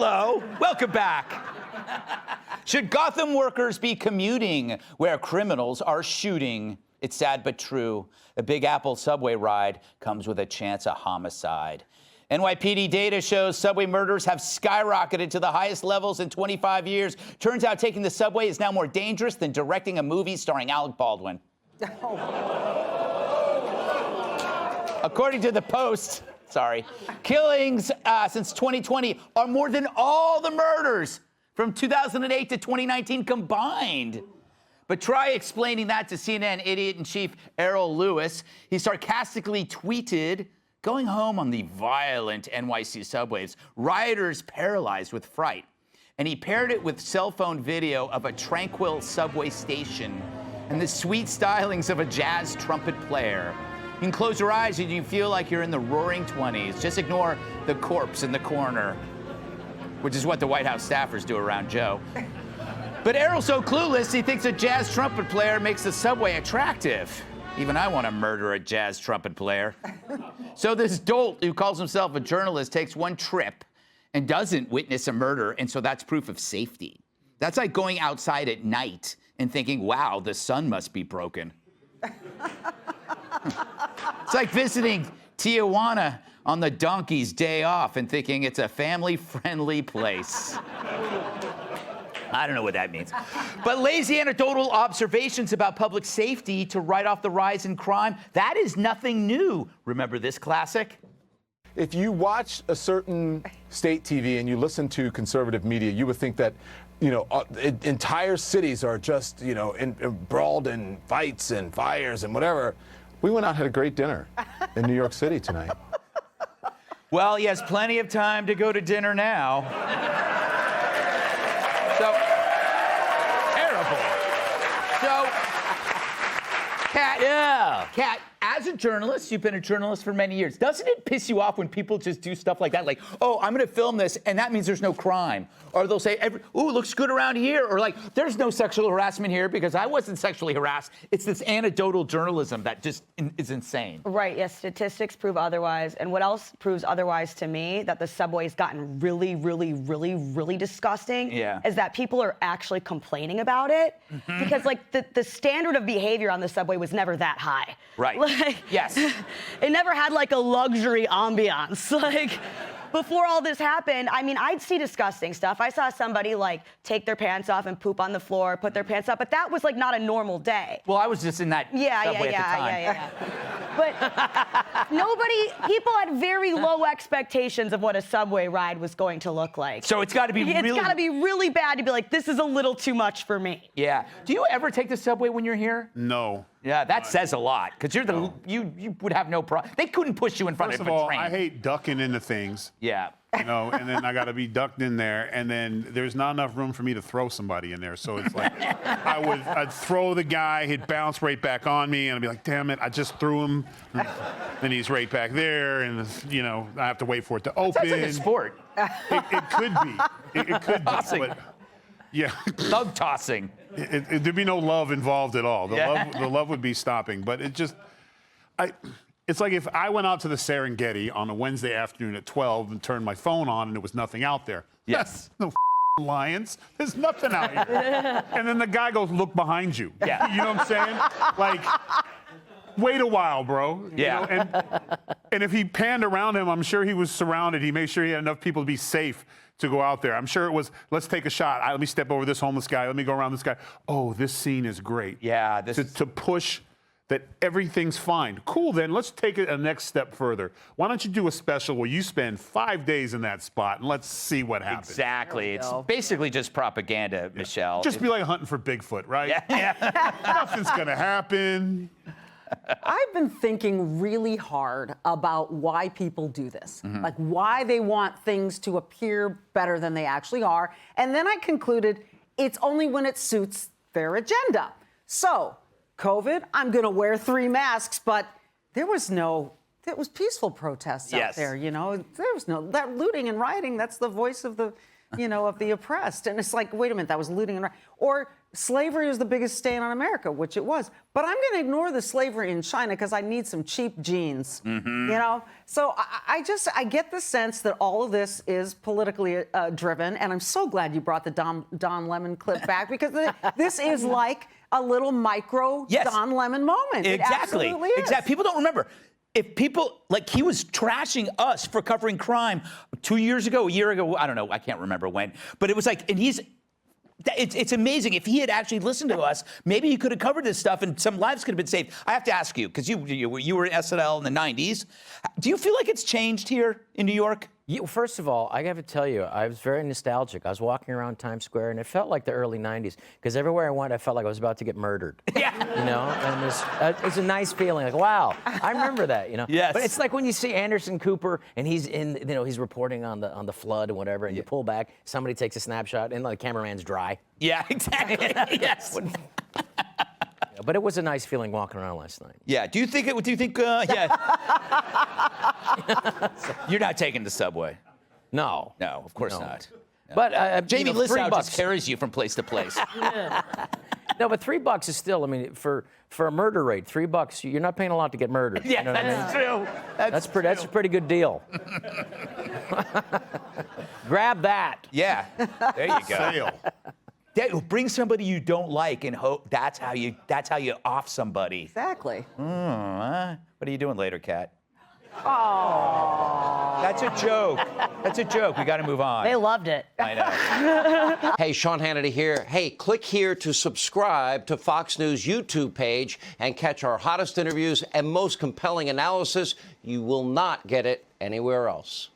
Hello, welcome back. Should Gotham workers be commuting where criminals are shooting? It's sad but true. A Big Apple subway ride comes with a chance of homicide. NYPD data shows subway murders have skyrocketed to the highest levels in 25 years. Turns out taking the subway is now more dangerous than directing a movie starring Alec Baldwin. According to the Post, killings since 2020 are more than all the murders from 2008 to 2019 combined. But try explaining that to CNN idiot-in-chief Errol Lewis. He sarcastically tweeted, going home on the violent NYC subways, rioters paralyzed with fright. And he paired it with cell phone video of a tranquil subway station and the sweet stylings of a jazz trumpet player. You can close your eyes and you feel like you're in the roaring 20s. Just ignore the corpse in the corner, which is what the White House staffers do around Joe. But Errol's so clueless, he thinks a jazz trumpet player makes the subway attractive. Even I want to murder a jazz trumpet player. So this dolt who calls himself a journalist takes one trip and doesn't witness a murder, and so that's proof of safety. That's like going outside at night and thinking, wow, the sun must be broken. It's like visiting Tijuana on the donkey's day off and thinking it's a family-friendly place. I don't know what that means. But lazy anecdotal observations about public safety to write off the rise in crime, that is nothing new. Remember this classic? If you watch a certain state TV and you listen to conservative media, you would think that, entire cities are just, embroiled in fights and fires and whatever. We went out and had a great dinner in New York City tonight. Well, he has plenty of time to go to dinner now. So, terrible. So, Kat, as a journalist, you've been a journalist for many years. Doesn't it piss you off when people just do stuff like that? Like, oh, I'm going to film this, and that means there's no crime. Or they'll say, ooh, looks good around here. Or like, there's no sexual harassment here because I wasn't sexually harassed. It's this anecdotal journalism that just is insane. Right, yes, statistics prove otherwise. And what else proves otherwise to me, that the subway's gotten really, really, really, really disgusting, is that people are actually complaining about it. Mm-hmm. Because, like, the standard of behavior on the subway was never that high. Right. Like, yes. It never had, like, a luxury ambiance. Like, before all this happened, I mean, I'd see disgusting stuff. I saw somebody, like, take their pants off and poop on the floor, put their pants up, but that was, like, not a normal day. Well, I was just in that subway at the time. But people had very low expectations of what a subway ride was going to look like. So it's got to be really bad to be like, this is a little too much for me. Yeah. Do you ever take the subway when you're here? No. Yeah, that says a lot, because you would have no problem. They couldn't push you in front of a train. First of all, I hate ducking into things. Yeah. And then I got to be ducked in there, and then there's not enough room for me to throw somebody in there. So it's like, I'd throw the guy, he'd bounce right back on me, and I'd be like, damn it, I just threw him. Then he's right back there, and I have to wait for it to open. Sounds like a sport. It could be. It could be. But, yeah. Thug tossing. There'd be no love involved at all. The love would be stopping. But it's like if I went out to the Serengeti on a Wednesday afternoon at 12 and turned my phone on and there was nothing out there. Yes. No lions. There's nothing out here. And then the guy goes, look behind you. Yeah. You know what I'm saying? Like, wait a while, bro. Yeah. And if he panned around him, I'm sure he was surrounded. He made sure he had enough people to be safe to go out there. I'm sure it was, let's take a shot. Let me step over this homeless guy. Let me go around this guy. Oh, this scene is great. Yeah. To push that everything's fine. Cool, then let's take it a next step further. Why don't you do a special where you spend 5 days in that spot and let's see what happens. Exactly. It's basically just propaganda, Michelle. Just be like hunting for Bigfoot, right? Yeah. Nothing's gonna happen. I've been thinking really hard about why people do this, like why they want things to appear better than they actually are. And then I concluded it's only when it suits their agenda. So, COVID, I'm going to wear 3 masks, but there was peaceful protests out there, There was that looting and rioting. That's the voice of the of the oppressed. And it's like, wait a minute, that was looting and or slavery was the biggest stain on America, which it was. But I'm going to ignore the slavery in China because I need some cheap jeans. So I get the sense that all of this is politically driven, and I'm so glad you brought the Don Lemon clip back because this is like a little micro Don Lemon moment. Exactly. It absolutely is. Exactly. People don't remember. If people, like, he was trashing us for covering crime 2 years ago, a year ago, I don't know, I can't remember when, but it was like, and it's amazing. If he had actually listened to us, maybe he could have covered this stuff and some lives could have been saved. I have to ask you, because you were in SNL in the 90s. Do you feel like it's changed here in New York? First of all, I have to tell you, I was very nostalgic. I was walking around Times Square, and it felt like the early 90s, because everywhere I went, I felt like I was about to get murdered. Yeah. And it's a nice feeling, like, wow, I remember that, Yes. But it's like when you see Anderson Cooper, and he's he's reporting on the flood and whatever, and you pull back, somebody takes a snapshot, and the cameraman's dry. Yeah, exactly. Yes. But it was a nice feeling walking around last night. Yeah. Do you think? Yeah. You're not taking the subway. No. No, of course not. No. But Jamie Lissow just $3 carries you from place to place. No, but $3 is still. I mean, for a murder rate, $3, you're not paying a lot to get murdered. Yeah, you know what I mean? that's true. That's a pretty good deal. Grab that. Yeah. There you go. Sale. Bring somebody you don't like and hope that's how you off somebody. Exactly. What are you doing later, Kat? Oh. That's a joke. That's a joke. We got to move on. They loved it. I know. Hey, Sean Hannity here. Hey, click here to subscribe to Fox News YouTube page and catch our hottest interviews and most compelling analysis. You will not get it anywhere else.